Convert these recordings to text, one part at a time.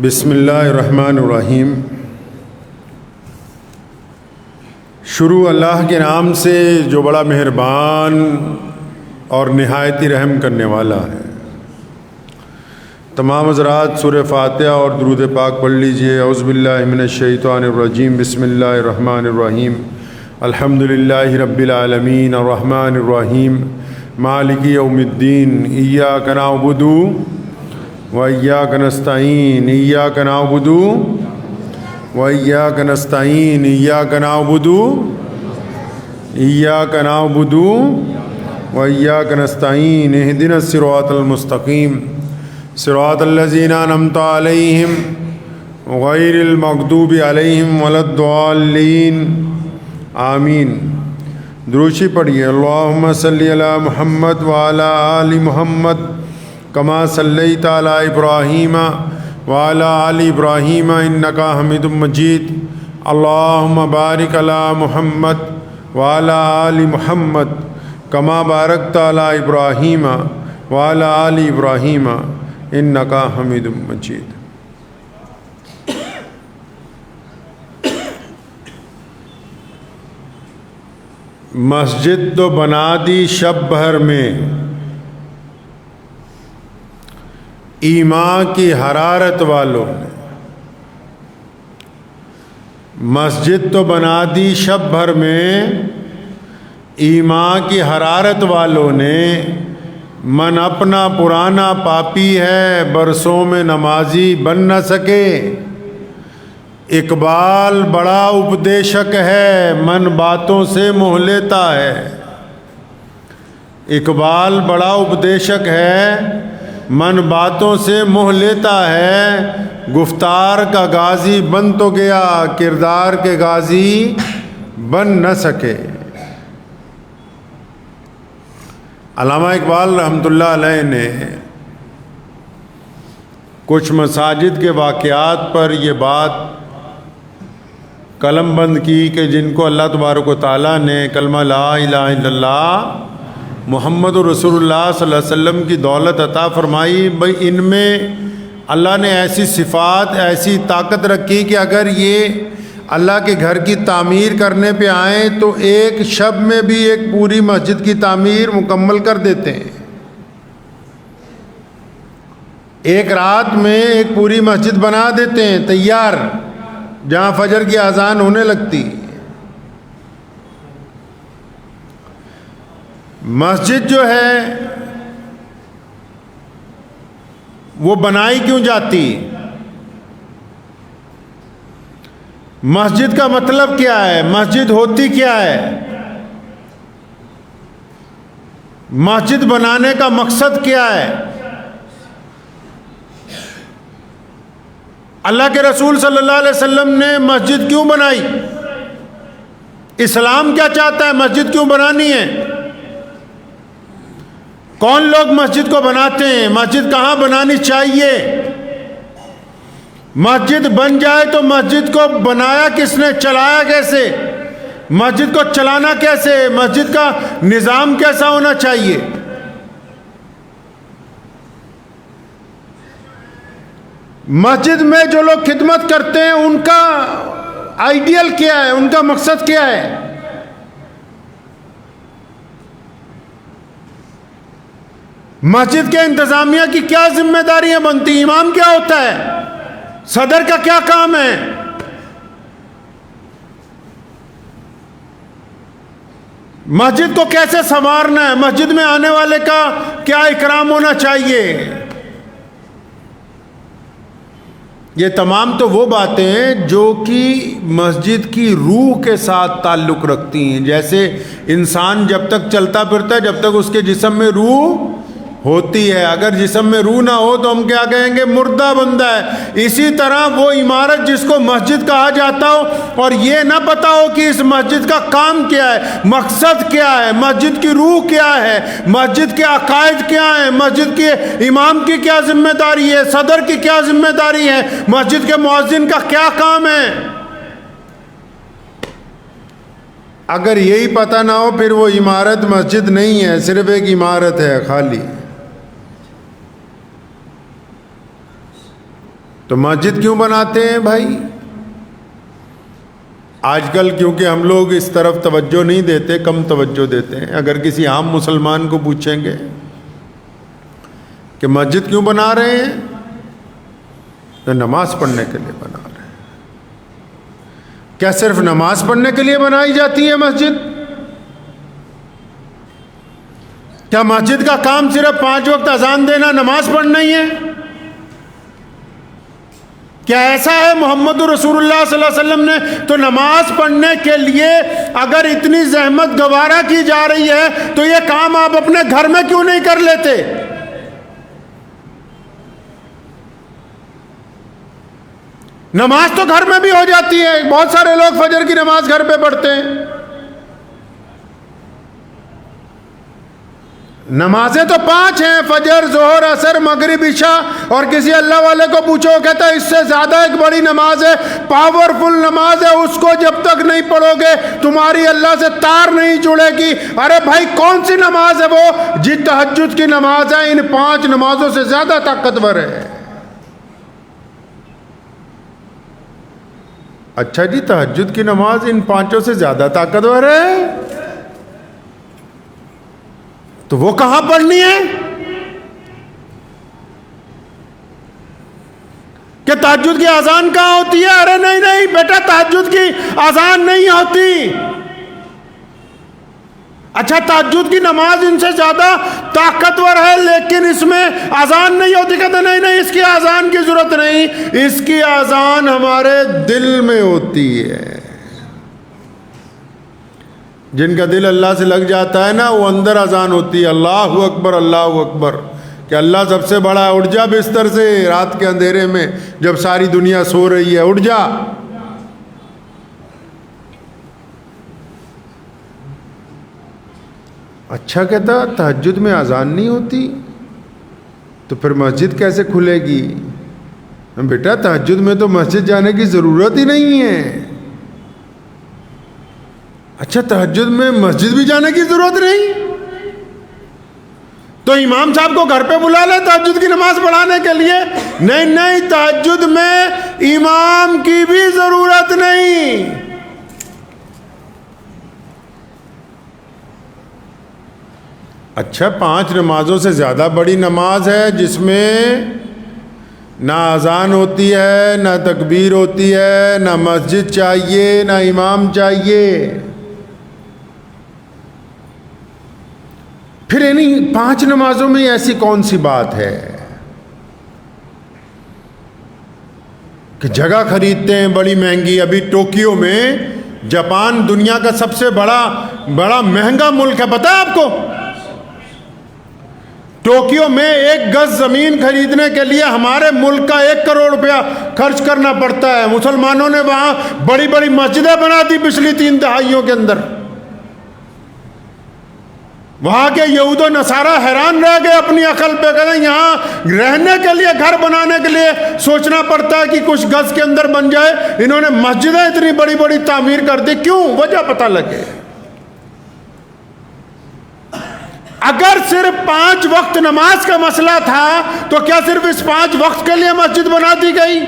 بسم اللہ الرحمن الرحیم۔ شروع اللہ کے نام سے جو بڑا مہربان اور نہایت ہی رحم کرنے والا ہے۔ تمام حضرات سورہ فاتحہ اور درود پاک پڑھ لیجئے۔ اعوذ باللہ من الشیطان الرجیم، بسم اللہ الرحمن الرحیم۔ الحمدللہ رب العالمین الرحمن الرحیم مالک یوم الدین، ایاک نعبد وإياك نستعين، إياك نعبد وإياك نستعين، إياك نعبد وإياك نستعين، اهدنا الصراط المستقيم صراط الذين أنعمت عليهم غير المغضوب عليهم ولا الضالين، آمین۔ دروشی پڑھیے۔ اللہم صلی علی محمد وعلی آل محمد کما صلیت علی ابراہیم وعلی آل ابراہیم انک حمید مجید۔ اللہم بارک علی محمد وعلی آل محمد کما بارکت علی ابراہیم وعلی آل ابراہیم انک حمید مجید۔ مسجد تو بنا دی شب بھر میں، ایمان کی حرارت والوں نے۔ مسجد تو بنا دی شب بھر میں، ایمان کی حرارت والوں نے۔ من اپنا پرانا پاپی ہے، برسوں میں نمازی بن نہ سکے۔ اقبال بڑا اپدیشک ہے، من باتوں سے موہ لیتا ہے۔ اقبال بڑا اپدیشک ہے، من باتوں سے موہ لیتا ہے۔ گفتار کا غازی بن تو گیا، کردار کے غازی بن نہ سکے۔ علامہ اقبال رحمۃ اللہ علیہ نے کچھ مساجد کے واقعات پر یہ بات قلم بند کی کہ جن کو اللہ تبارک و تعالیٰ نے کلمہ لا الہ الا اللہ محمد رسول اللہ صلی اللہ علیہ وسلم کی دولت عطا فرمائی، بھئی ان میں اللہ نے ایسی صفات، ایسی طاقت رکھی کہ اگر یہ اللہ کے گھر کی تعمیر کرنے پہ آئیں تو ایک شب میں بھی ایک پوری مسجد کی تعمیر مکمل کر دیتے ہیں۔ ایک رات میں ایک پوری مسجد بنا دیتے ہیں تیار، جہاں فجر کی اذان ہونے لگتی۔ مسجد جو ہے وہ بنائی کیوں جاتی؟ مسجد کا مطلب کیا ہے؟ مسجد ہوتی کیا ہے؟ مسجد بنانے کا مقصد کیا ہے؟ اللہ کے رسول صلی اللہ علیہ وسلم نے مسجد کیوں بنائی؟ اسلام کیا چاہتا ہے؟ مسجد کیوں بنانی ہے؟ کون لوگ مسجد کو بناتے ہیں؟ مسجد کہاں بنانی چاہیے؟ مسجد بن جائے تو مسجد کو بنایا کس نے؟ چلایا کیسے؟ مسجد کو چلانا کیسے؟ مسجد کا نظام کیسا ہونا چاہیے؟ مسجد میں جو لوگ خدمت کرتے ہیں ان کا آئیڈیل کیا ہے؟ ان کا مقصد کیا ہے؟ مسجد کے انتظامیہ کی کیا ذمہ داریاں بنتی؟ امام کیا ہوتا ہے؟ صدر کا کیا کام ہے؟ مسجد کو کیسے سنوارنا ہے؟ مسجد میں آنے والے کا کیا اکرام ہونا چاہیے؟ یہ تمام تو وہ باتیں ہیں جو کہ مسجد کی روح کے ساتھ تعلق رکھتی ہیں۔ جیسے انسان جب تک چلتا پھرتا ہے جب تک اس کے جسم میں روح ہوتی ہے، اگر جسم میں روح نہ ہو تو ہم کیا کہیں گے؟ مردہ بندہ ہے۔ اسی طرح وہ عمارت جس کو مسجد کہا جاتا ہو اور یہ نہ پتا ہو کہ اس مسجد کا کام کیا ہے، مقصد کیا ہے، مسجد کی روح کیا ہے، مسجد کے عقائد کیا ہیں، مسجد کے امام کی کیا ذمہ داری ہے، صدر کی کیا ذمہ داری ہے، مسجد کے مؤذن کا کیا کام ہے، اگر یہی پتہ نہ ہو پھر وہ عمارت مسجد نہیں ہے، صرف ایک عمارت ہے خالی۔ تو مسجد کیوں بناتے ہیں بھائی؟ آج کل کیونکہ ہم لوگ اس طرف توجہ نہیں دیتے، کم توجہ دیتے ہیں۔ اگر کسی عام مسلمان کو پوچھیں گے کہ مسجد کیوں بنا رہے ہیں، تو نماز پڑھنے کے لیے بنا رہے ہیں۔ کیا صرف نماز پڑھنے کے لیے بنائی جاتی ہے مسجد؟ کیا مسجد کا کام صرف 5 وقت اذان دینا، نماز پڑھنا ہی ہے؟ کیا ایسا ہے محمد رسول اللہ صلی اللہ علیہ وسلم نے تو نماز پڑھنے کے لیے اگر اتنی زحمت گوارا کی جا رہی ہے تو یہ کام آپ اپنے گھر میں کیوں نہیں کر لیتے؟ نماز تو گھر میں بھی ہو جاتی ہے، بہت سارے لوگ فجر کی نماز گھر پہ پڑھتے ہیں۔ نمازیں تو 5 ہیں، فجر، ظہر، عصر، مغرب، عشاء، اور کسی اللہ والے کو پوچھو وہ کہتا ہے اس سے زیادہ ایک بڑی نماز ہے، پاورفل نماز ہے، اس کو جب تک نہیں پڑھو گے تمہاری اللہ سے تار نہیں جڑے گی۔ ارے بھائی کون سی نماز ہے وہ؟ جی تہجد کی نماز ہے، ان 5 نمازوں سے زیادہ طاقتور ہے۔ اچھا جی، تہجد کی نماز ان 5 سے زیادہ طاقتور ہے تو وہ کہاں پڑھنی ہے؟ کہ تہجد کی اذان کہاں ہوتی ہے؟ ارے نہیں نہیں بیٹا، تہجد کی اذان نہیں ہوتی۔ اچھا تہجد کی نماز ان سے زیادہ طاقتور ہے لیکن اس میں اذان نہیں ہوتی۔ کہتے نہیں نہیں، اس کی اذان کی ضرورت نہیں، اس کی اذان ہمارے دل میں ہوتی ہے۔ جن کا دل اللہ سے لگ جاتا ہے نا، وہ اندر اذان ہوتی ہے، اللہ اکبر اللہ اکبر، کہ اللہ سب سے بڑا ہے، اٹھ جا بستر سے رات کے اندھیرے میں جب ساری دنیا سو رہی ہے، اٹھ جا۔ اچھا کہتا تہجد میں اذان نہیں ہوتی تو پھر مسجد کیسے کھلے گی؟ بیٹا تہجد میں تو مسجد جانے کی ضرورت ہی نہیں ہے۔ اچھا تہجد میں مسجد بھی جانے کی ضرورت نہیں تو امام صاحب کو گھر پہ بلا لے تہجد کی نماز پڑھانے کے لیے؟ نہیں نہیں، تہجد میں امام کی بھی ضرورت نہیں۔ اچھا 5 نمازوں سے زیادہ بڑی نماز ہے جس میں نہ اذان ہوتی ہے، نہ تکبیر ہوتی ہے، نہ مسجد چاہیے، نہ امام چاہیے، پھر یعنی 5 نمازوں میں ایسی کون سی بات ہے کہ جگہ خریدتے ہیں بڑی مہنگی؟ ابھی ٹوکیو میں، جاپان دنیا کا سب سے بڑا مہنگا ملک ہے، پتہ ہے آپ کو؟ ٹوکیو میں 1 گز زمین خریدنے کے لیے ہمارے ملک کا 1 کروڑ روپیہ خرچ کرنا پڑتا ہے۔ مسلمانوں نے وہاں بڑی بڑی مسجدیں بنا دی پچھلی 3 دہائیوں کے اندر۔ وہاں کے یہود و نصارہ حیران رہ گئے اپنی عقل پہ، کہتے ہیں یہاں رہنے کے لیے، گھر بنانے کے لیے سوچنا پڑتا ہے کہ کچھ گز کے اندر بن جائے، انہوں نے مسجدیں اتنی بڑی بڑی تعمیر کر دی، کیوں؟ وجہ پتہ لگے۔ اگر صرف 5 وقت نماز کا مسئلہ تھا تو کیا صرف اس 5 وقت کے لیے مسجد بنا دی گئی؟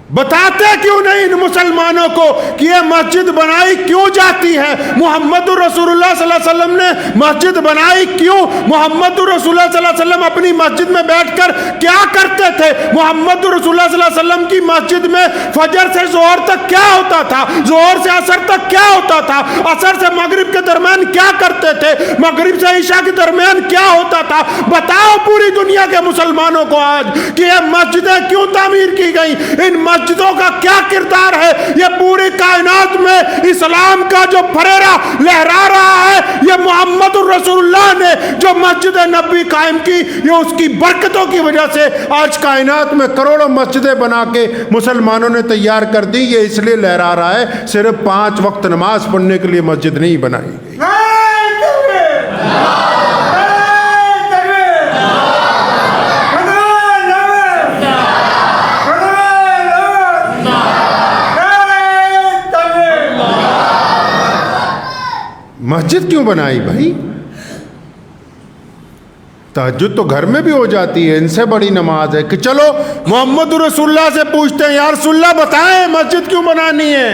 بتاتے کیوں نہیں ان مسلمانوں کو کہ یہ مسجد بنائی کیوں جاتی ہے؟ محمد رسول اللہ صلی اللہ علیہ وسلم نے مسجد بنائی کیوں؟ محمد رسول اللہ صلی اللہ علیہ وسلم اپنی مسجد میں بیٹھ کر کیا کرتے تھے؟ محمد رسول اللہ صلی اللہ علیہ وسلم کی مسجد میں فجر سے ظہر تک کیا ہوتا تھا؟ ظہر سے عصر تک کیا ہوتا تھا؟ عصر سے مغرب کے درمیان کیا کرتے تھے؟ مغرب سے عشاء کے درمیان کیا ہوتا تھا؟ بتاؤ پوری دنیا کے مسلمانوں کو آج کہ یہ مسجدیں کیوں تعمیر کی گئی؟ ان مسجدوں کا کیا کردار ہے؟ یہ پوری کائنات میں اسلام کا جو پھریرا لہرا رہا ہے، یہ محمد الرسول اللہ نے جو مسجد نبی قائم کی، یہ اس کی برکتوں کی وجہ سے آج کائنات میں کروڑوں مسجدیں بنا کے مسلمانوں نے تیار کر دی۔ یہ اس لیے لہرا رہا ہے صرف 5 وقت نماز پڑھنے کے لیے مسجد نہیں بنائی گئی۔ مسجد کیوں بنائی بھائی؟ تہجد تو گھر میں بھی ہو جاتی ہے، ان سے بڑی نماز ہے کہ چلو محمد رسول اللہ سے پوچھتے ہیں، یا رسول اللہ بتائیں مسجد کیوں بنانی ہے؟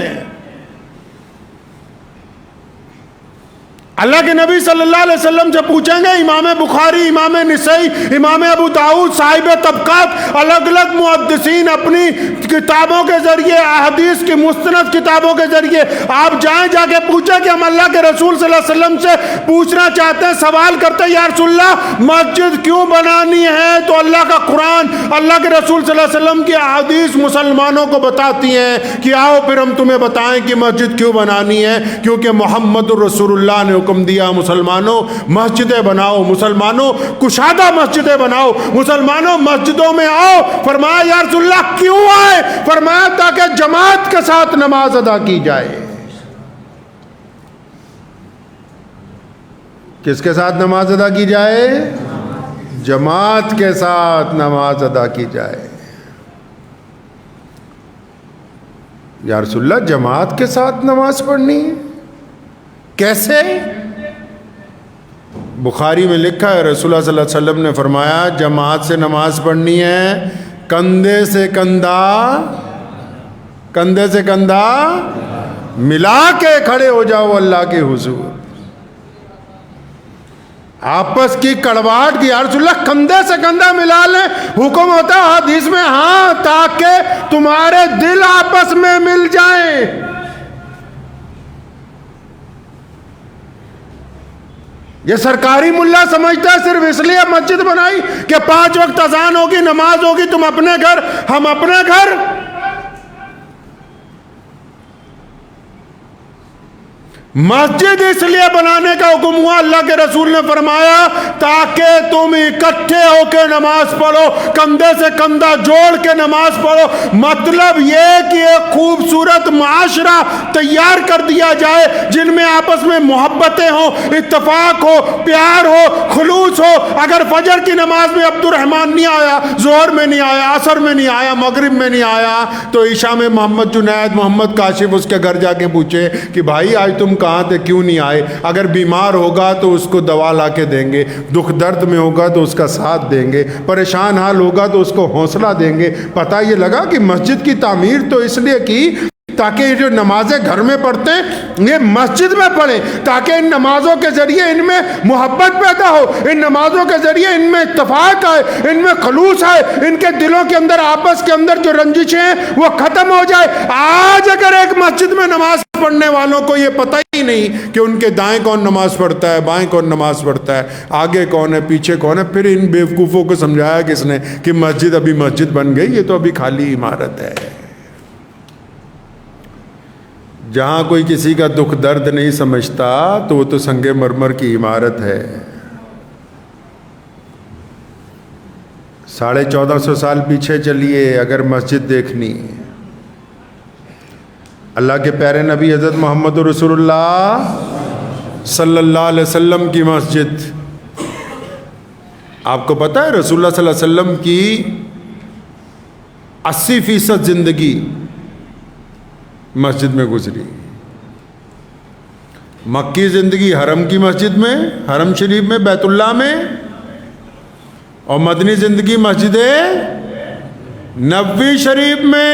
اللہ کے نبی صلی اللہ علیہ وسلم سے پوچھیں گے، امام بخاری، امام نسائی، امام ابو داؤد، صاحب طبقات، الگ الگ محدثین اپنی کتابوں کے ذریعے، احادیث کی مستند کتابوں کے ذریعے آپ جائیں، جا کے پوچھیں کہ ہم اللہ کے رسول صلی اللہ علیہ وسلم سے پوچھنا چاہتے ہیں، سوال کرتے ہیں، یا رسول اللہ مسجد کیوں بنانی ہے؟ تو اللہ کا قرآن، اللہ کے رسول صلی اللہ علیہ وسلم کی احادیث مسلمانوں کو بتاتی ہیں کہ آؤ پھر ہم تمہیں بتائیں کہ مسجد کیوں بنانی ہے، کیونکہ محمد الرسول اللہ نے حکم دیا، مسلمانوں مسجدیں بناؤ، مسلمانوں کشادہ مسجدیں بناؤ، مسلمانوں مسجدوں میں آؤ۔ فرمایا یا رسول اللہ کیوں آئے؟ فرمایا تاکہ جماعت کے ساتھ نماز ادا کی جائے۔ کس کے ساتھ نماز ادا کی جائے؟ جماعت کے ساتھ نماز ادا کی جائے۔ یا رسول اللہ جماعت کے ساتھ نماز پڑھنی ہے، کیسے؟ بخاری میں لکھا ہے رسول اللہ صلی اللہ علیہ وسلم نے فرمایا جماعت سے نماز پڑھنی ہے، کندھے سے کندھا ملا کے کھڑے ہو جاؤ اللہ کے حضور۔ آپس کی کڑواہٹ کی، یا رسول اللہ کندھے سے کندھا ملا لیں، حکم ہوتا ہے حدیث میں، ہاں تاکہ تمہارے دل آپس میں مل جائیں۔ یہ سرکاری ملا سمجھتا ہے صرف اس لیے مسجد بنائی کہ 5 وقت اذان ہوگی، نماز ہوگی، تم اپنے گھر ہم اپنے گھر۔ مسجد اس لیے بنانے کا حکم ہوا، اللہ کے رسول نے فرمایا تاکہ تم اکٹھے ہو کے نماز پڑھو، کندھے سے کندھا جوڑ کے نماز پڑھو۔ مطلب یہ کہ ایک خوبصورت معاشرہ تیار کر دیا جائے جن میں آپس میں محبتیں ہوں، اتفاق ہو، پیار ہو، خلوص ہو۔ اگر فجر کی نماز میں عبد الرحمن نہیں آیا، ظہر میں نہیں آیا، عصر میں نہیں آیا، مغرب میں نہیں آیا، تو عشاء میں محمد جنید، محمد کاشف اس کے گھر جا کے پوچھے کہ بھائی آج تم کہاں تھے، کیوں نہیں آئے؟ اگر بیمار ہوگا تو اس کو دوا لا کے دیں گے، دکھ درد میں ہوگا تو اس کا ساتھ دیں گے، پریشان حال ہوگا تو اس کو حوصلہ دیں گے۔ پتہ یہ لگا کہ مسجد کی تعمیر تو اس لیے کی تاکہ یہ جو نمازیں گھر میں پڑھتے ہیں یہ مسجد میں پڑھیں، تاکہ ان نمازوں کے ذریعے ان میں محبت پیدا ہو، ان نمازوں کے ذریعے ان میں اتفاق آئے، ان میں خلوص آئے، ان کے دلوں کے اندر آپس کے اندر جو رنجشیں ہیں وہ ختم ہو جائے۔ آج اگر ایک مسجد میں نماز پڑھنے والوں کو یہ پتہ ہی نہیں کہ ان کے دائیں کون نماز پڑھتا ہے، بائیں کون نماز پڑھتا ہے، آگے کون ہے، پیچھے کون ہے، پھر ان بیوقوفوں کو سمجھایا کس نے کہ مسجد ابھی مسجد بن گئی، یہ تو ابھی خالی عمارت ہے۔ جہاں کوئی کسی کا دکھ درد نہیں سمجھتا تو وہ تو سنگ مرمر کی عمارت ہے۔ 1450 سال پیچھے چلیے، اگر مسجد دیکھنی، اللہ کے پیارے نبی حضرت محمد رسول اللہ صلی اللہ علیہ وسلم کی مسجد، آپ کو پتہ ہے رسول اللہ صلی اللہ علیہ وسلم کی 80% زندگی مسجد میں گزری۔ مکی زندگی حرم کی مسجد میں، حرم شریف میں، بیت اللہ میں، اور مدنی زندگی مسجد نبوی شریف میں۔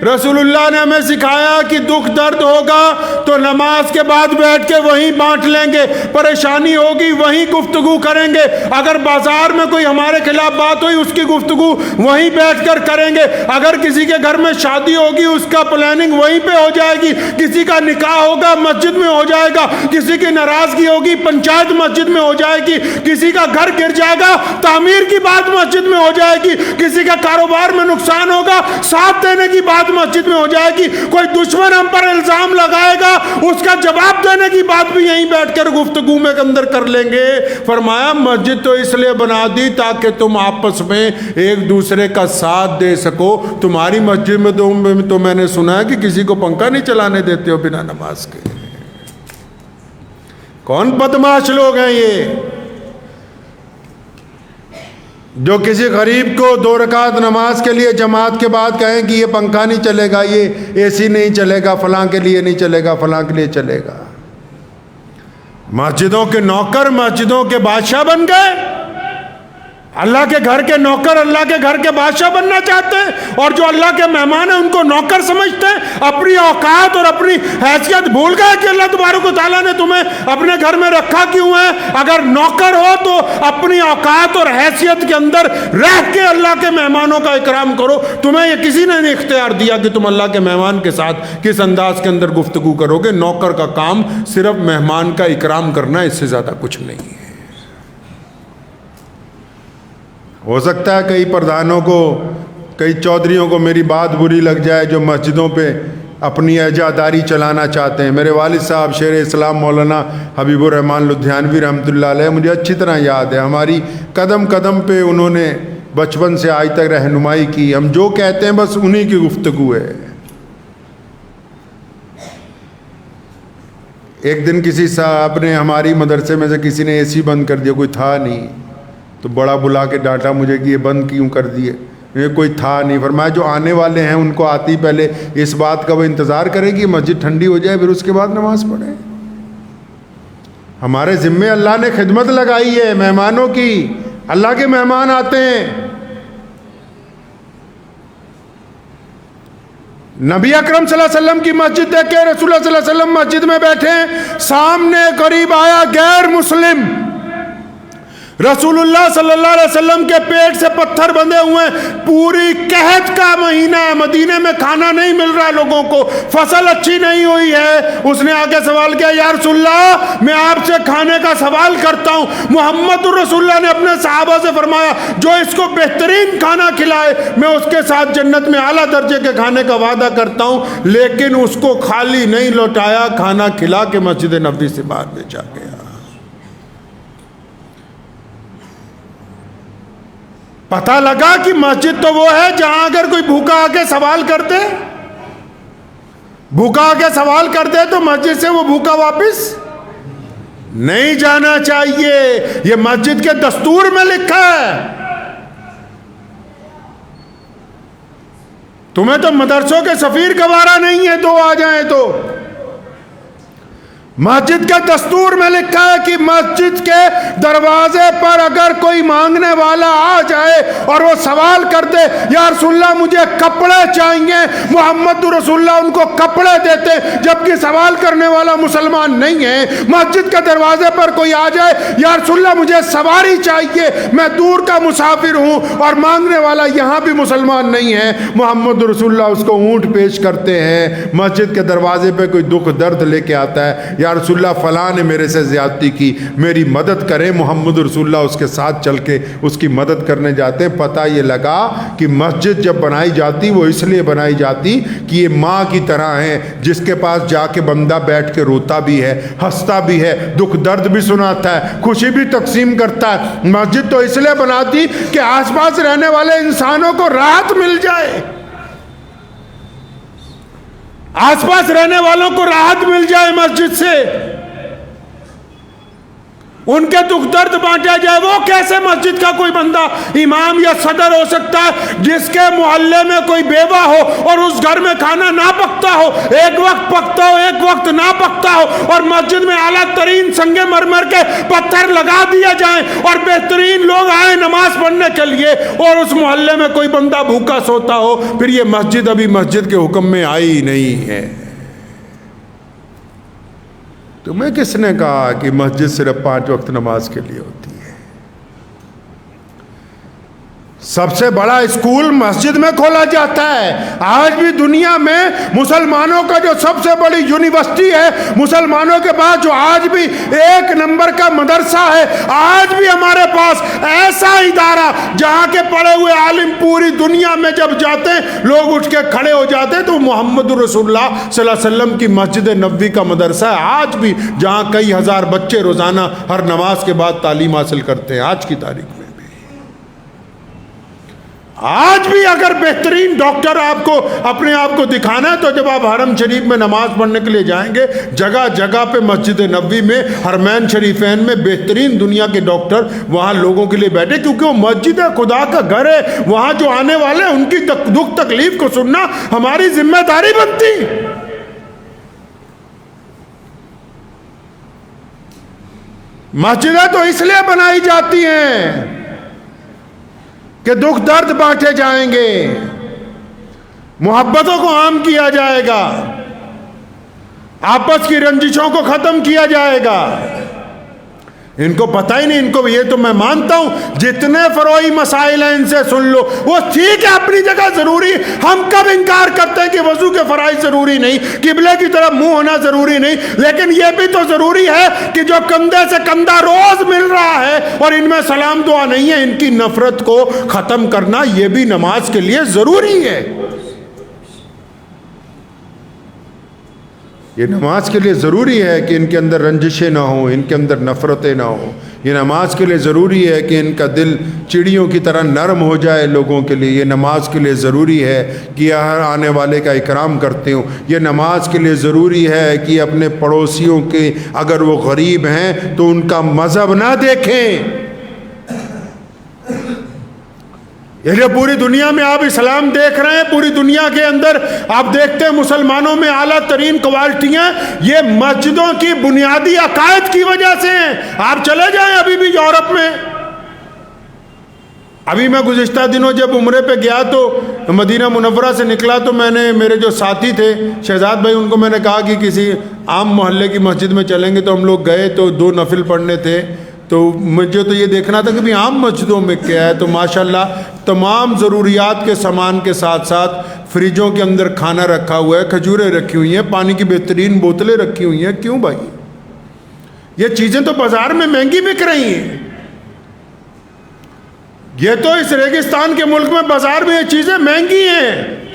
رسول اللہ نے ہمیں سکھایا کہ دکھ درد ہوگا تو نماز کے بعد بیٹھ کے وہیں بانٹ لیں گے، پریشانی ہوگی وہیں گفتگو کریں گے، اگر بازار میں کوئی ہمارے خلاف بات ہوئی اس کی گفتگو وہیں بیٹھ کر کریں گے، اگر کسی کے گھر میں شادی ہوگی اس کا پلاننگ وہیں پہ ہو جائے گی، کسی کا نکاح ہوگا مسجد میں ہو جائے گا، کسی کی ناراضگی ہوگی پنچایت مسجد میں ہو جائے گی، کسی کا گھر گر جائے گا تعمیر کی بات مسجد میں ہو جائے گی، کسی کا کاروبار میں نقصان ہوگا ساتھ دینے کی بات مسجد میں ہو جائے گی، کوئی دشمن ہم پر الزام لگائے گا اس کا جواب دینے کی بات بھی یہیں بیٹھ کر گفتگو میں اندر کر لیں گے۔ فرمایا مسجد تو اس لیے بنا دی تاکہ تم آپس میں ایک دوسرے کا ساتھ دے سکو۔ تمہاری مسجد میں تو میں نے سنا ہے کہ کسی کو پنکھا نہیں چلانے دیتے ہو بنا نماز کے۔ کون بدماش لوگ ہیں یہ جو کسی غریب کو 2 رکعت نماز کے لیے جماعت کے بعد کہیں کہ یہ پنکھا نہیں چلے گا، یہ اے سی نہیں چلے گا، فلاں کے لیے نہیں چلے گا، فلاں کے لیے چلے گا۔ مسجدوں کے نوکر مسجدوں کے بادشاہ بن گئے۔ اللہ کے گھر کے نوکر اللہ کے گھر کے بادشاہ بننا چاہتے ہیں، اور جو اللہ کے مہمان ہیں ان کو نوکر سمجھتے ہیں، اپنی اوقات اور اپنی حیثیت بھول گئے کہ اللہ تبارک و تعالیٰ نے تمہیں اپنے گھر میں رکھا کیوں ہے۔ اگر نوکر ہو تو اپنی اوقات اور حیثیت کے اندر رہ کے اللہ کے مہمانوں کا اکرام کرو۔ تمہیں یہ کسی نے نہیں اختیار دیا کہ تم اللہ کے مہمان کے ساتھ کس انداز کے اندر گفتگو کرو گے۔ نوکر کا کام صرف مہمان کا اکرام کرنا، اس سے زیادہ کچھ نہیں ہے۔ ہو سکتا ہے کئی پردھانوں کو، کئی چودھریوں کو میری بات بری لگ جائے جو مسجدوں پہ اپنی اعزاداری چلانا چاہتے ہیں۔ میرے والد صاحب شیر اسلام مولانا حبیب الرحمن لدھیانوی رحمۃ اللہ علیہ، مجھے اچھی طرح یاد ہے، ہماری قدم قدم پہ انہوں نے بچپن سے آج تک رہنمائی کی۔ ہم جو کہتے ہیں بس انہی کی گفتگو ہے۔ ایک دن کسی صاحب نے، ہماری مدرسے میں سے کسی نے اے سی بند کر دیا، کوئی تھا نہیں، تو بڑا بلا کے ڈانٹا مجھے کہ یہ بند کیوں کر دیے؟ یہ کوئی تھا نہیں۔ فرمایا جو آنے والے ہیں ان کو آتی پہلے اس بات کا وہ انتظار کرے کہ مسجد ٹھنڈی ہو جائے، پھر اس کے بعد نماز پڑھے۔ ہمارے ذمے اللہ نے خدمت لگائی ہے مہمانوں کی، اللہ کے مہمان آتے ہیں۔ نبی اکرم صلی اللہ علیہ وسلم کی مسجد دیکھے، رسول اللہ صلی اللہ علیہ وسلم مسجد میں بیٹھے ہیں، سامنے قریب آیا غیر مسلم، رسول اللہ صلی اللہ علیہ وسلم کے پیٹ سے پتھر بندھے ہوئے ہیں، پوری قحط کا مہینہ ہے، مدینے میں کھانا نہیں مل رہا لوگوں کو، فصل اچھی نہیں ہوئی ہے۔ اس نے آگے سوال کیا، یا رسول اللہ میں آپ سے کھانے کا سوال کرتا ہوں۔ محمد رسول اللہ نے اپنے صحابہ سے فرمایا جو اس کو بہترین کھانا کھلائے میں اس کے ساتھ جنت میں اعلیٰ درجے کے کھانے کا وعدہ کرتا ہوں، لیکن اس کو خالی نہیں لوٹایا، کھانا کھلا کے مسجد نبوی سے باہر بھیجا گیا۔ پتہ لگا کہ مسجد تو وہ ہے جہاں اگر کوئی بھوکا آ کے سوال کرتے، تو مسجد سے وہ بھوکا واپس نہیں جانا چاہیے۔ یہ مسجد کے دستور میں لکھا ہے۔ تمہیں تو مدرسوں کے سفیر گوارا نہیں ہے، دو آ جائیں تو۔ مسجد کے دستور میں لکھا ہے کہ مسجد کے دروازے پر اگر کوئی مانگنے والا آ جائے اور وہ سوال کر دے یا رسول اللہ مجھے کپڑے چاہیے، محمد رسول اللہ ان کو کپڑے دیتے، جبکہ سوال کرنے والا مسلمان نہیں ہے۔ مسجد کے دروازے پر کوئی آ جائے یا رسول اللہ مجھے سواری چاہیے، میں دور کا مسافر ہوں، اور مانگنے والا یہاں بھی مسلمان نہیں ہے، محمد رسول اللہ اس کو اونٹ پیش کرتے ہیں۔ مسجد کے دروازے پہ کوئی دکھ درد لے کے آتا ہے، یا رسول اللہ فلاں نے میرے سے زیادتی کی، میری مدد کریں، محمد رسول اللہ اس کے ساتھ چل کے اس کی مدد کرنے جاتے ہیں۔ پتہ یہ لگا کہ مسجد جب بنائی جاتی وہ اس لیے بنائی جاتی کہ یہ ماں کی طرح ہے، جس کے پاس جا کے بندہ بیٹھ کے روتا بھی ہے، ہنستا بھی ہے، دکھ درد بھی سناتا ہے، خوشی بھی تقسیم کرتا ہے۔ مسجد تو اس لیے بناتی کہ آس پاس رہنے والے انسانوں کو راحت مل جائے، آس پاس رہنے والوں کو راحت مل جائے مسجد سے، ان کے دکھ درد بانٹا جائے۔ وہ کیسے مسجد کا کوئی بندہ امام یا صدر ہو سکتا ہے جس کے محلے میں کوئی بیوہ ہو اور اس گھر میں کھانا نہ پکتا ہو، ایک وقت پکتا ہو ایک وقت نہ پکتا ہو، اور مسجد میں اعلیٰ ترین سنگ مرمر کے پتھر لگا دیا جائیں اور بہترین لوگ آئیں نماز پڑھنے کے لیے، اور اس محلے میں کوئی بندہ بھوکا سوتا ہو، پھر یہ مسجد ابھی مسجد کے حکم میں آئی نہیں ہے۔ تمہیں کس نے کہا کہ مسجد صرف 5 وقت نماز کے لیے ہوتی ہے؟ سب سے بڑا اسکول مسجد میں کھولا جاتا ہے۔ آج بھی دنیا میں مسلمانوں کا جو سب سے بڑی یونیورسٹی ہے، مسلمانوں کے پاس جو آج بھی 1 نمبر کا مدرسہ ہے، آج بھی ہمارے پاس ایسا ادارہ جہاں کے پڑھے ہوئے عالم پوری دنیا میں جب جاتے ہیں لوگ اٹھ کے کھڑے ہو جاتے ہیں، تو محمد رسول اللہ صلی اللہ علیہ وسلم کی مسجد نبوی کا مدرسہ ہے آج بھی، جہاں کئی ہزار بچے روزانہ ہر نماز کے بعد تعلیم حاصل کرتے ہیں آج کی تاریخ میں۔ آج بھی اگر بہترین ڈاکٹر آپ کو اپنے آپ کو دکھانا ہے تو جب آپ حرم شریف میں نماز پڑھنے کے لیے جائیں گے، جگہ جگہ پہ مسجد نبوی میں، حرمین شریفین میں بہترین دنیا کے ڈاکٹر وہاں لوگوں کے لیے بیٹھے، کیونکہ وہ مسجد خدا کا گھر ہے، وہاں جو آنے والے ہیں ان کی دکھ تکلیف کو سننا ہماری ذمہ داری بنتی۔ مسجدیں تو اس لیے بنائی جاتی ہیں کہ دکھ درد بانٹے جائیں گے، محبتوں کو عام کیا جائے گا، آپس کی رنجشوں کو ختم کیا جائے گا۔ ان کو پتہ ہی نہیں، ان کو یہ تو میں مانتا ہوں جتنے فروعی مسائل ہیں ان سے سن لو، وہ ٹھیک ہے اپنی جگہ ضروری، ہم کب انکار کرتے ہیں کہ وضو کے فرائض ضروری نہیں، قبلے کی طرف منہ ہونا ضروری نہیں، لیکن یہ بھی تو ضروری ہے کہ جو کندھے سے کندھا روز مل رہا ہے اور ان میں سلام دعا نہیں ہے، ان کی نفرت کو ختم کرنا یہ بھی نماز کے لیے ضروری ہے۔ یہ نماز کے لیے ضروری ہے کہ ان کے اندر رنجشیں نہ ہوں، ان کے اندر نفرتیں نہ ہوں۔ یہ نماز کے لیے ضروری ہے کہ ان کا دل چڑیوں کی طرح نرم ہو جائے لوگوں کے لیے۔ یہ نماز کے لیے ضروری ہے کہ ہر آنے والے کا اکرام کرتے ہوں۔ یہ نماز کے لیے ضروری ہے کہ اپنے پڑوسیوں کے اگر وہ غریب ہیں تو ان کا مذہب نہ دیکھیں۔ یہ پوری دنیا میں آپ اسلام دیکھ رہے ہیں، پوری دنیا کے اندر آپ دیکھتے ہیں مسلمانوں میں اعلیٰ ترین کوالٹیاں یہ مسجدوں کی بنیادی عقائد کی وجہ سے ہیں۔ آپ چلے جائیں ابھی بھی یورپ میں۔ ابھی میں گزشتہ دنوں جب عمرے پہ گیا تو مدینہ منورہ سے نکلا تو میں نے میرے جو ساتھی تھے شہزاد بھائی، ان کو میں نے کہا کہ کسی عام محلے کی مسجد میں چلیں گے، تو ہم لوگ گئے تو 2 نفل پڑھنے تھے، تو مجھے تو یہ دیکھنا تھا کہ بھی عام مسجدوں میں کیا ہے۔ تو ماشاءاللہ تمام ضروریات کے سامان کے ساتھ ساتھ فریجوں کے اندر کھانا رکھا ہوا ہے، کھجوریں رکھی ہوئی ہیں، پانی کی بہترین بوتلیں رکھی ہوئی ہیں۔ کیوں بھائی؟ یہ چیزیں تو بازار میں مہنگی بک رہی ہیں۔ یہ تو اس ریگستان کے ملک میں بازار میں یہ چیزیں مہنگی ہیں،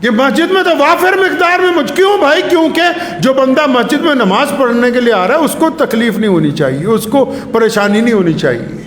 کہ مسجد میں تو وافر مقدار میں کیوں بھائی؟ کیونکہ جو بندہ مسجد میں نماز پڑھنے کے لیے آ رہا ہے اس کو تکلیف نہیں ہونی چاہیے، اس کو پریشانی نہیں ہونی چاہیے۔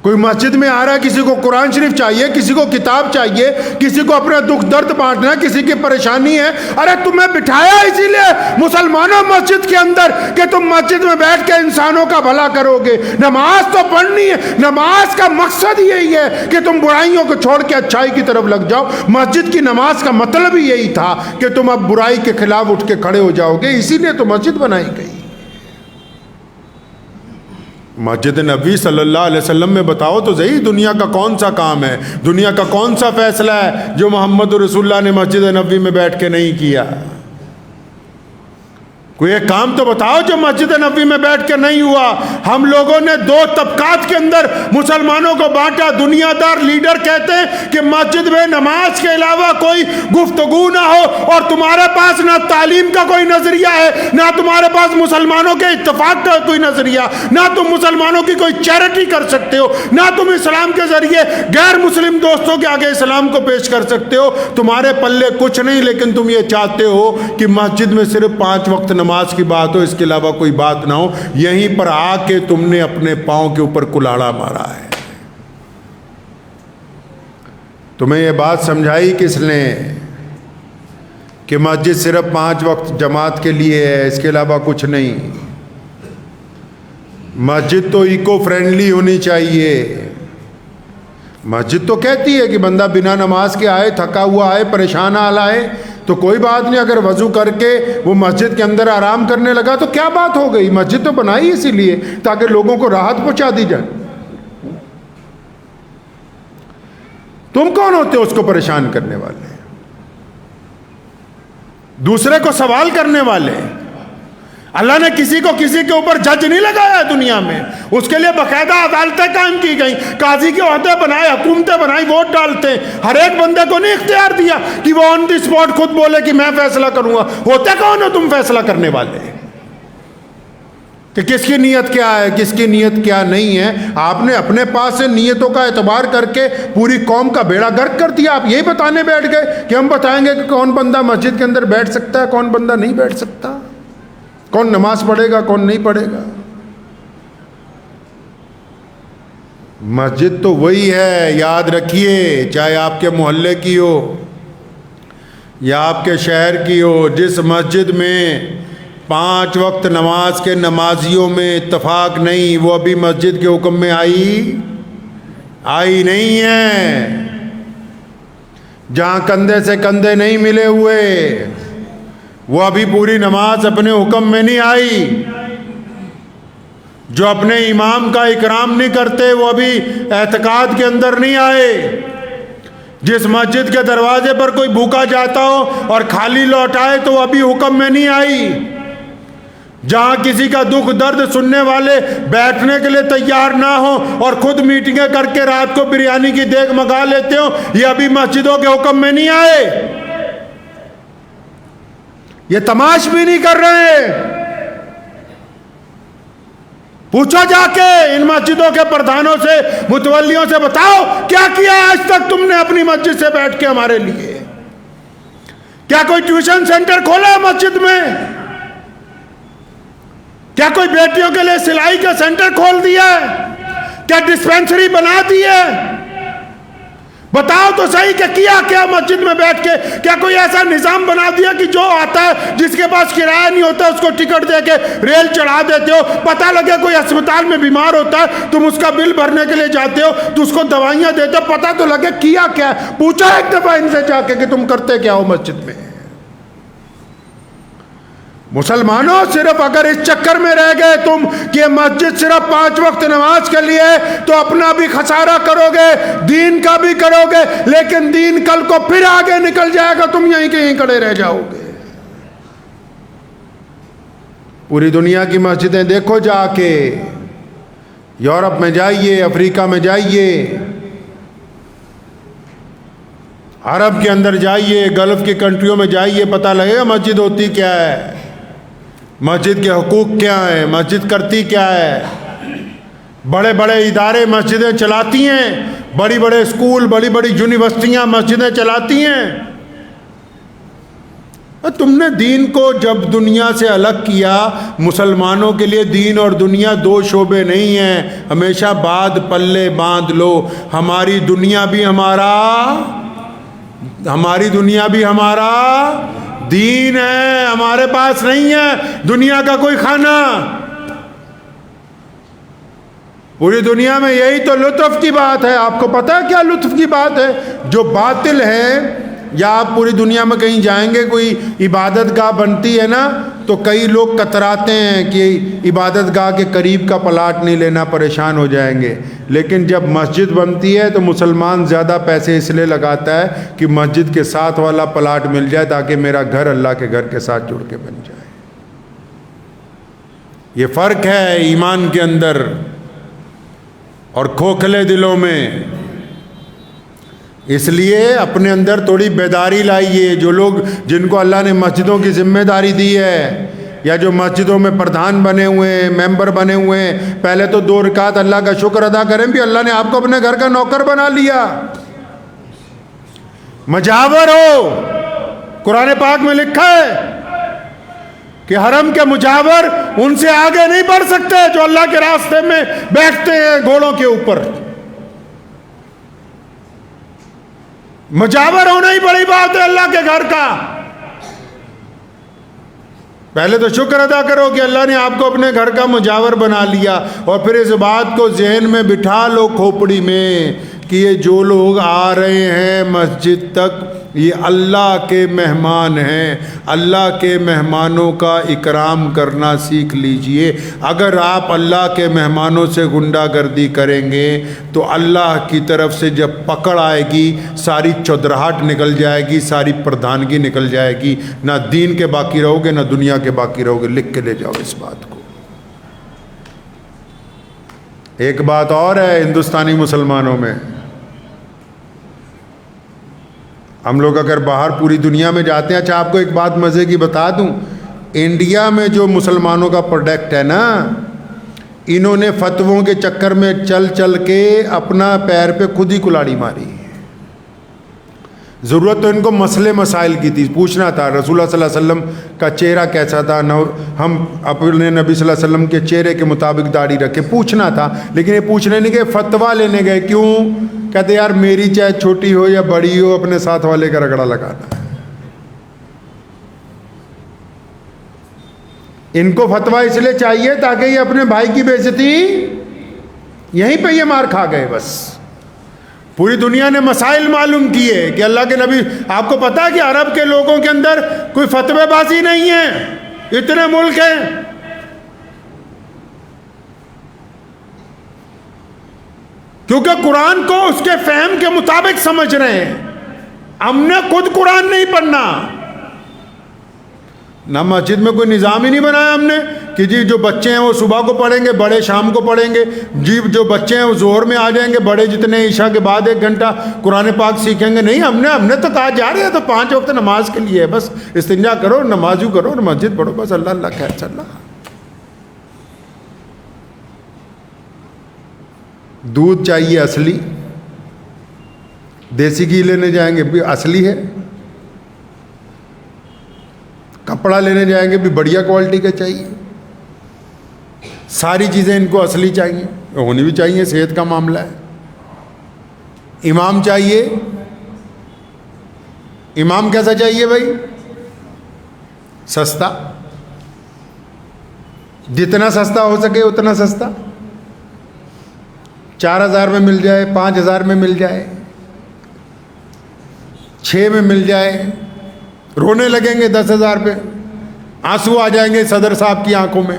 کوئی مسجد میں آ رہا ہے، کسی کو قرآن شریف چاہیے، کسی کو کتاب چاہیے، کسی کو اپنا دکھ درد بانٹنا ہے، کسی کی پریشانی ہے، ارے تمہیں بٹھایا اسی لیے مسلمانوں مسجد کے اندر کہ تم مسجد میں بیٹھ کے انسانوں کا بھلا کرو گے۔ نماز تو پڑھنی ہے، نماز کا مقصد یہی ہے کہ تم برائیوں کو چھوڑ کے اچھائی کی طرف لگ جاؤ۔ مسجد کی نماز کا مطلب ہی یہی تھا کہ تم اب برائی کے خلاف اٹھ کے کھڑے ہو جاؤ گے، اسی لیے تو مسجد بنائی گئی۔ مسجد نبوی صلی اللہ علیہ وسلم میں بتاؤ تو صحیح، دنیا کا کون سا کام ہے، دنیا کا کون سا فیصلہ ہے جو محمد رسول اللہ نے مسجد نبوی میں بیٹھ کے نہیں کیا؟ کوئی ایک کام تو بتاؤ جو مسجد نبوی میں بیٹھ کے نہیں ہوا۔ ہم لوگوں نے 2 طبقات کے اندر مسلمانوں کو بانٹا۔ دنیا دار لیڈر کہتے ہیں کہ مسجد میں نماز کے علاوہ کوئی گفتگو نہ ہو، اور تمہارے پاس نہ تعلیم کا کوئی نظریہ ہے، نہ تمہارے پاس مسلمانوں کے اتفاق کا کوئی نظریہ، نہ تم مسلمانوں کی کوئی چیریٹی کر سکتے ہو، نہ تم اسلام کے ذریعے غیر مسلم دوستوں کے آگے اسلام کو پیش کر سکتے ہو۔ تمہارے پلے کچھ نہیں، لیکن تم یہ چاہتے ہو کہ مسجد میں صرف 5 وقت نماز کی بات ہو، اس کے علاوہ کوئی بات نہ ہو۔ یہیں پر آ کے تم نے اپنے پاؤں کے اوپر کلاڑا مارا ہے۔ تمہیں یہ بات سمجھائی کس نے کہ مسجد صرف 5 وقت جماعت کے لیے ہے، اس کے علاوہ کچھ نہیں؟ مسجد تو ایکو فرینڈلی ہونی چاہیے۔ مسجد تو کہتی ہے کہ بندہ بنا نماز کے آئے، تھکا ہوا آئے، پریشان حال آئے تو کوئی بات نہیں، اگر وضو کر کے وہ مسجد کے اندر آرام کرنے لگا تو کیا بات ہو گئی؟ مسجد تو بنائی اسی لیے تاکہ لوگوں کو راحت پہنچا دی جائے۔ تم کون ہوتے ہو اس کو پریشان کرنے والے، دوسرے کو سوال کرنے والے؟ اللہ نے کسی کو کسی کے اوپر جج نہیں لگایا دنیا میں، اس کے لیے باقاعدہ عدالتیں قائم کی گئیں، قاضی کے عہدے بنائے، حکومتیں بنائی، ووٹ ڈالتے ہیں۔ ہر ایک بندے کو نہیں اختیار دیا کہ وہ آن دی اسپاٹ خود بولے کہ میں فیصلہ کروں گا۔ ہوتے کون ہو تم فیصلہ کرنے والے کہ کس کی نیت کیا ہے، کس کی نیت کیا نہیں ہے؟ آپ نے اپنے پاس سے نیتوں کا اعتبار کر کے پوری قوم کا بیڑا گرک کر دیا۔ آپ یہی بتانے بیٹھ گئے کہ ہم بتائیں گے کہ کون بندہ مسجد کے اندر بیٹھ سکتا ہے، کون بندہ نہیں بیٹھ سکتا، کون نماز پڑھے گا، کون نہیں پڑھے گا۔ مسجد تو وہی ہے، یاد رکھیے، چاہے آپ کے محلے کی ہو یا آپ کے شہر کی ہو، جس مسجد میں 5 وقت نماز کے نمازیوں میں اتفاق نہیں، وہ ابھی مسجد کے حکم میں آئی نہیں ہے۔ جہاں کندھے سے کندھے نہیں ملے ہوئے، وہ ابھی پوری نماز اپنے حکم میں نہیں آئی۔ جو اپنے امام کا اکرام نہیں کرتے وہ ابھی اعتقاد کے اندر نہیں آئے۔ جس مسجد کے دروازے پر کوئی بھوکا جاتا ہو اور خالی لوٹ آئے تو وہ ابھی حکم میں نہیں آئی۔ جہاں کسی کا دکھ درد سننے والے بیٹھنے کے لیے تیار نہ ہو اور خود میٹنگیں کر کے رات کو بریانی کی دیگ منگا لیتے ہو، یہ ابھی مسجدوں کے حکم میں نہیں آئے۔ یہ تماش بھی نہیں کر رہے۔ پوچھو جا کے ان مسجدوں کے پردھانوں سے، متولیوں سے، بتاؤ کیا کیا آج تک تم نے اپنی مسجد سے بیٹھ کے ہمارے لیے؟ کیا کوئی ٹیوشن سینٹر کھولا ہے مسجد میں؟ کیا کوئی بیٹیوں کے لیے سلائی کا سینٹر کھول دیا ہے؟ کیا ڈسپینسری بنا دی ہے؟ بتاؤ تو صحیح کہ کیا مسجد میں بیٹھ کے؟ کیا کوئی ایسا نظام بنا دیا کہ جو آتا ہے جس کے پاس کرایہ نہیں ہوتا اس کو ٹکٹ دے کے ریل چڑھا دیتے ہو؟ پتہ لگے کوئی اسپتال میں بیمار ہوتا ہے تم اس کا بل بھرنے کے لیے جاتے ہو تو اس کو دوائیاں دیتے ہو، پتہ تو لگے کیا ہے؟ پوچھا ایک دفعہ ان سے جا کے کہ تم کرتے کیا ہو مسجد میں؟ مسلمانوں، صرف اگر اس چکر میں رہ گئے تم کہ مسجد صرف 5 وقت نماز کے لیے تو اپنا بھی خسارہ کرو گے، دین کا بھی کرو گے، لیکن دین کل کو پھر آگے نکل جائے گا، تم یہیں کے یہیں کھڑے رہ جاؤ گے۔ پوری دنیا کی مسجدیں دیکھو جا کے، یورپ میں جائیے، افریقہ میں جائیے، عرب کے اندر جائیے، گلف کی کنٹریوں میں جائیے، پتہ لگے گا مسجد ہوتی کیا ہے، مسجد کے حقوق کیا ہیں، مسجد کرتی کیا ہے۔ بڑے بڑے ادارے مسجدیں چلاتی ہیں، بڑی بڑے اسکول، بڑی بڑی یونیورسٹیاں مسجدیں چلاتی ہیں۔ تم نے دین کو جب دنیا سے الگ کیا، مسلمانوں کے لیے دین اور دنیا 2 شعبے نہیں ہیں، ہمیشہ بعد پلے باندھ لو۔ ہماری دنیا بھی ہمارا دین ہے، ہمارے پاس نہیں ہے دنیا کا کوئی کھانا۔ پوری دنیا میں یہی تو لطف کی بات ہے۔ آپ کو پتہ ہے کیا لطف کی بات ہے؟ جو باطل ہے، یا آپ پوری دنیا میں کہیں جائیں گے کوئی عبادت گاہ بنتی ہے نا تو کئی لوگ کتراتے ہیں کہ عبادت گاہ کے قریب کا پلاٹ نہیں لینا، پریشان ہو جائیں گے۔ لیکن جب مسجد بنتی ہے تو مسلمان زیادہ پیسے اس لیے لگاتا ہے کہ مسجد کے ساتھ والا پلاٹ مل جائے تاکہ میرا گھر اللہ کے گھر کے ساتھ جڑ کے بن جائے۔ یہ فرق ہے ایمان کے اندر اور کھوکھلے دلوں میں۔ اس لیے اپنے اندر تھوڑی بیداری لائیے۔ جو لوگ جن کو اللہ نے مسجدوں کی ذمہ داری دی ہے، یا جو مسجدوں میں پردھان بنے ہوئے ہیں، ممبر بنے ہوئے ہیں، پہلے تو 2 رکعت اللہ کا شکر ادا کریں بھی اللہ نے آپ کو اپنے گھر کا نوکر بنا لیا۔ مجاور ہو، قرآن پاک میں لکھا ہے کہ حرم کے مجاور ان سے آگے نہیں بڑھ سکتے جو اللہ کے راستے میں بیٹھتے ہیں گھوڑوں کے اوپر۔ مجاور ہونا ہی بڑی بات ہے اللہ کے گھر کا۔ پہلے تو شکر ادا کرو کہ اللہ نے آپ کو اپنے گھر کا مجاور بنا لیا، اور پھر اس بات کو ذہن میں بٹھا لو کھوپڑی میں کہ یہ جو لوگ آ رہے ہیں مسجد تک یہ اللہ کے مہمان ہیں۔ اللہ کے مہمانوں کا اکرام کرنا سیکھ لیجئے۔ اگر آپ اللہ کے مہمانوں سے غنڈہ گردی کریں گے تو اللہ کی طرف سے جب پکڑ آئے گی ساری چودراہٹ نکل جائے گی، ساری پردھانگی نکل جائے گی، نہ دین کے باقی رہو گے نہ دنیا کے باقی رہو گے۔ لکھ کے لے جاؤ اس بات کو۔ ایک بات اور ہے ہندوستانی مسلمانوں میں، ہم لوگ اگر باہر پوری دنیا میں جاتے ہیں، اچھا آپ کو ایک بات مزے کی بتا دوں، انڈیا میں جو مسلمانوں کا پروڈکٹ ہے نا، انہوں نے فتووں کے چکر میں چل چل کے اپنا پیر پہ خود ہی کلاڑی ماری۔ ضرورت تو ان کو مسئلے مسائل کی تھی، پوچھنا تھا رسول اللہ صلی اللہ علیہ وسلم کا چہرہ کیسا تھا، ہم اپنے نبی صلی اللہ علیہ وسلم کے چہرے کے مطابق داڑھی رکھے، پوچھنا تھا، لیکن یہ پوچھنے نہیں گئے، فتویٰ لینے گئے۔ کیوں؟ کہتے یار میری چاہے چھوٹی ہو یا بڑی ہو اپنے ساتھ والے کا رگڑا لگانا ہے۔ ان کو فتویٰ اس لیے چاہیے تاکہ یہ اپنے بھائی کی بے عزتی یہیں پہ یہ مار کھا گئے۔ بس پوری دنیا نے مسائل معلوم کیے کہ اللہ کے نبی، آپ کو پتا ہے کہ عرب کے لوگوں کے اندر کوئی فتوے بازی نہیں ہے، اتنے ملک ہیں، کیونکہ قرآن کو اس کے فہم کے مطابق سمجھ رہے ہیں. ہم نے خود قرآن نہیں پڑھنا نہ، مسجد میں کوئی نظام ہی نہیں بنایا ہم نے کہ جی جو بچے ہیں وہ صبح کو پڑھیں گے، بڑے شام کو پڑھیں گے، جی جو بچے ہیں وہ ظہر میں آ جائیں گے، بڑے جتنے عشاء کے بعد 1 گھنٹہ قرآن پاک سیکھیں گے. نہیں، ہم نے تو کہا جا رہے ہیں تو 5 وقت نماز کے لیے ہے، بس استنجا کرو، نمازو کرو، مسجد پڑھو، بس اللہ اللہ خیر چل رہا. دودھ چاہیے اصلی، دیسی گھی لینے جائیں گے بھی اصلی ہے، کپڑا لینے جائیں گے بھی بڑھیا کوالٹی کا چاہیے. ساری چیزیں ان کو اصلی چاہیے، ہونی بھی چاہیے، صحت کا معاملہ ہے. امام چاہیے، امام کیسا چاہیے بھائی؟ سستا، جتنا سستا ہو سکے اتنا سستا. 4000 میں مل جائے، 5000 میں مل جائے، 6 میں مل جائے. رونے لگیں گے 10,000 پہ، آنسو آ جائیں گے صدر صاحب کی آنکھوں میں.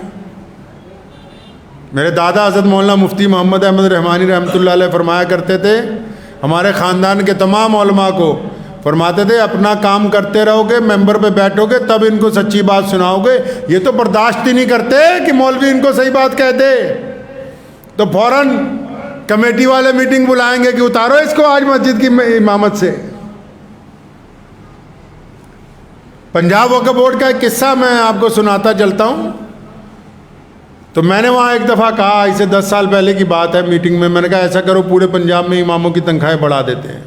میرے دادا حضرت مولانا مفتی محمد احمد رحمانی رحمۃ اللہ علیہ فرمایا کرتے تھے ہمارے خاندان کے تمام علماء کو، فرماتے تھے اپنا کام کرتے رہو گے، ممبر پہ بیٹھو گے تب ان کو سچی بات سناؤ گے. یہ تو برداشت ہی نہیں کرتے کہ مولوی ان کو صحیح بات کہہ دے، تو فوراً کمیٹی والے میٹنگ بلائیں گے کہ اتارو اس کو آج مسجد کی امامت سے. پنجاب وقف بورڈ کا ایک قصہ میں آپ کو سناتا چلتا ہوں. تو میں نے وہاں ایک دفعہ کہا، اسے 10 سال پہلے کی بات ہے، میٹنگ میں نے کہا ایسا کرو پورے پنجاب میں اماموں کی تنخواہیں بڑھا دیتے ہیں.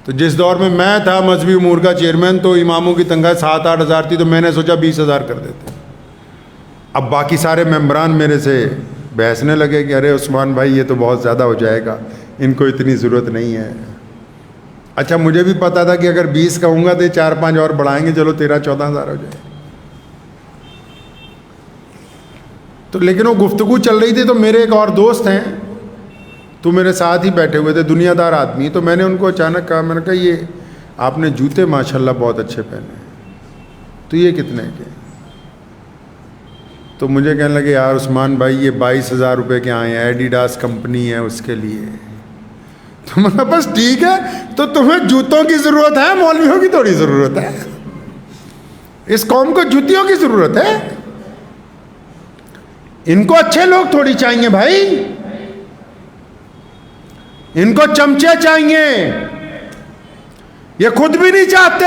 تو جس دور میں میں تھا مذہبی امور کا چیئرمین تو اماموں کی تنخواہ 7-8 ہزار تھی، تو میں نے سوچا 20,000 کر دیتے. اب باقی سارے ممبران میرے سے بحثنے لگے کہ ارے عثمان بھائی یہ تو بہت زیادہ ہو جائے گا، ان کو اتنی ضرورت نہیں ہے. اچھا مجھے بھی پتا تھا کہ اگر 20 کہوں گا تو 4-5 اور بڑھائیں گے، چلو 13-14 ہزار ہو جائے. تو لیکن وہ گفتگو چل رہی تھی، تو میرے ایک اور دوست ہیں تو میرے ساتھ ہی بیٹھے ہوئے تھے، دنیا دار آدمی. تو میں نے ان کو اچانک کہا، میں نے کہا یہ آپ نے جوتے ماشاءاللہ بہت اچھے پہنے ہیں، تو یہ کتنے کے؟ تو مجھے کہنے لگے یار عثمان بھائی یہ 22,000 روپے کے آئے ہیں، ایڈیڈاس کمپنی ہے اس کے لیے. تو میں نے کہا بس ٹھیک ہے، تو تمہیں جوتوں کی ضرورت ہے، مولویوں کی تھوڑی ضرورت ہے. اس قوم کو جوتیوں کی ضرورت ہے، ان کو اچھے لوگ تھوڑی چاہیے بھائی، ان کو چمچے چاہیے، یہ خود بھی نہیں چاہتے.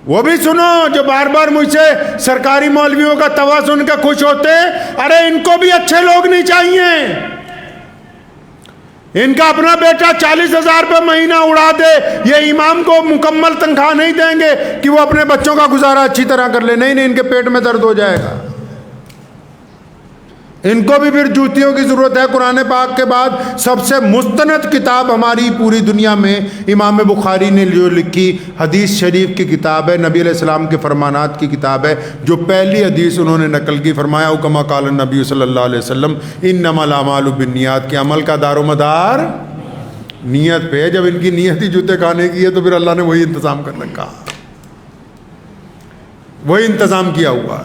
وہ بھی سنو جو بار بار مجھ سے سرکاری مولویوں کا توا سن کے خوش ہوتے، ارے ان کو بھی اچھے لوگ نہیں چاہیے. ان کا اپنا بیٹا 40,000 روپے مہینہ اڑا دے، یہ امام کو مکمل تنخواہ نہیں دیں گے کہ وہ اپنے بچوں کا گزارا اچھی طرح کر لے. نہیں، ان کے پیٹ میں درد ہو جائے گا. ان کو بھی پھر جوتیوں کی ضرورت ہے. قرآن پاک کے بعد سب سے مستند کتاب ہماری پوری دنیا میں امام بخاری نے جو لکھی حدیث شریف کی کتاب ہے، نبی علیہ السلام کے فرمانات کی کتاب ہے. جو پہلی حدیث انہوں نے نقل کی، فرمایا کما قال النبی صلی اللہ علیہ وسلم انما الاعمال بالنیات، کہ عمل کا دار و مدار نیت پہ ہے. جب ان کی نیت ہی جوتے کھانے کی ہے تو پھر اللہ نے وہی انتظام کر رکھا، وہی انتظام کیا ہوا.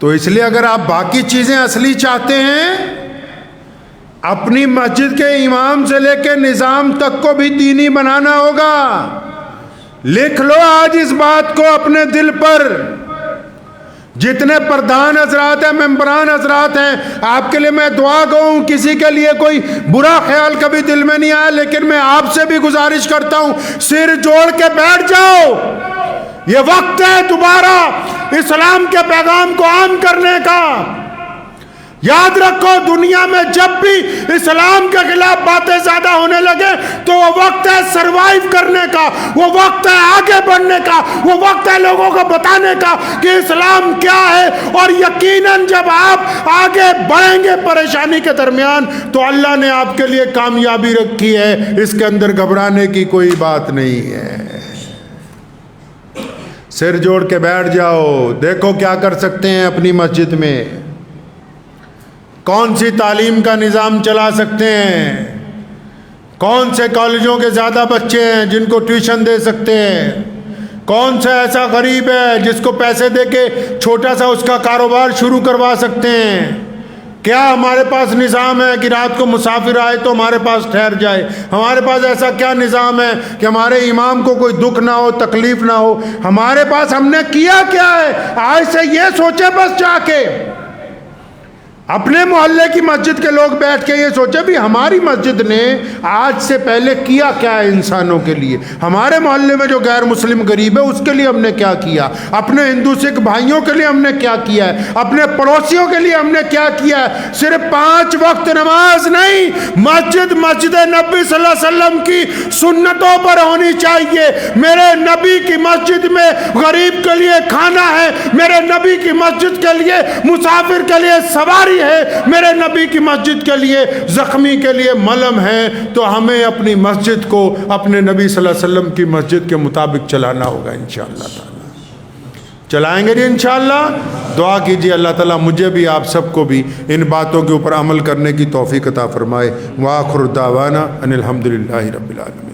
تو اس لیے اگر آپ باقی چیزیں اصلی چاہتے ہیں، اپنی مسجد کے امام سے لے کے نظام تک کو بھی دینی بنانا ہوگا. لکھ لو آج اس بات کو اپنے دل پر. جتنے پردھان حضرات ہیں، ممبران حضرات ہیں، آپ کے لیے میں دعا گوں، کسی کے لیے کوئی برا خیال کبھی دل میں نہیں آیا، لیکن میں آپ سے بھی گزارش کرتا ہوں سر جوڑ کے بیٹھ جاؤ. یہ وقت ہے دوبارہ اسلام کے پیغام کو عام کرنے کا. یاد رکھو دنیا میں جب بھی اسلام کے خلاف باتیں زیادہ ہونے لگے تو وہ وقت ہے سروائیو کرنے کا، وہ وقت ہے آگے بڑھنے کا، وہ وقت ہے لوگوں کو بتانے کا کہ اسلام کیا ہے. اور یقیناً جب آپ آگے بڑھیں گے پریشانی کے درمیان تو اللہ نے آپ کے لیے کامیابی رکھی ہے، اس کے اندر گھبرانے کی کوئی بات نہیں ہے. سر جوڑ کے بیٹھ جاؤ، دیکھو کیا کر سکتے ہیں اپنی مسجد میں، کون سی تعلیم کا نظام چلا سکتے ہیں، کون سے کالجوں کے زیادہ بچے ہیں جن کو ٹیوشن دے سکتے ہیں، کون سا ایسا غریب ہے جس کو پیسے دے کے چھوٹا سا اس کا کاروبار شروع کروا سکتے ہیں؟ کیا ہمارے پاس نظام ہے کہ رات کو مسافر آئے تو ہمارے پاس ٹھہر جائے؟ ہمارے پاس ایسا کیا نظام ہے کہ ہمارے امام کو کوئی دکھ نہ ہو، تکلیف نہ ہو؟ ہمارے پاس ہم نے کیا کیا ہے؟ آج سے یہ سوچے بس جا کے اپنے محلے کی مسجد کے لوگ بیٹھ کے یہ سوچے بھی ہماری مسجد نے آج سے پہلے کیا کیا ہے انسانوں کے لیے، ہمارے محلے میں جو غیر مسلم غریب ہے اس کے لیے ہم نے کیا کیا، اپنے ہندو سکھ بھائیوں کے لیے ہم نے کیا کیا ہے، اپنے پڑوسیوں کے لیے ہم نے کیا کیا ہے۔ صرف 5 وقت نماز نہیں، مسجد نبی صلی اللہ علیہ وسلم کی سنتوں پر ہونی چاہیے۔ میرے نبی کی مسجد میں غریب کے لیے کھانا ہے، میرے نبی کی مسجد کے لیے مسافر کے لیے سواری ہے، میرے نبی کی مسجد کے لیے زخمی کے لیے ملم ہے۔ تو ہمیں اپنی مسجد کو اپنے نبی صلی اللہ علیہ وسلم کی مسجد کے مطابق چلانا ہوگا انشاءاللہ تعالی۔ چلائیں گے جی انشاءاللہ۔ دعا کیجیے اللہ تعالیٰ مجھے بھی آپ سب کو بھی ان باتوں کے اوپر عمل کرنے کی توفیق عطا فرمائے۔ وآخر دعوانا ان الحمدللہ رب العالمین۔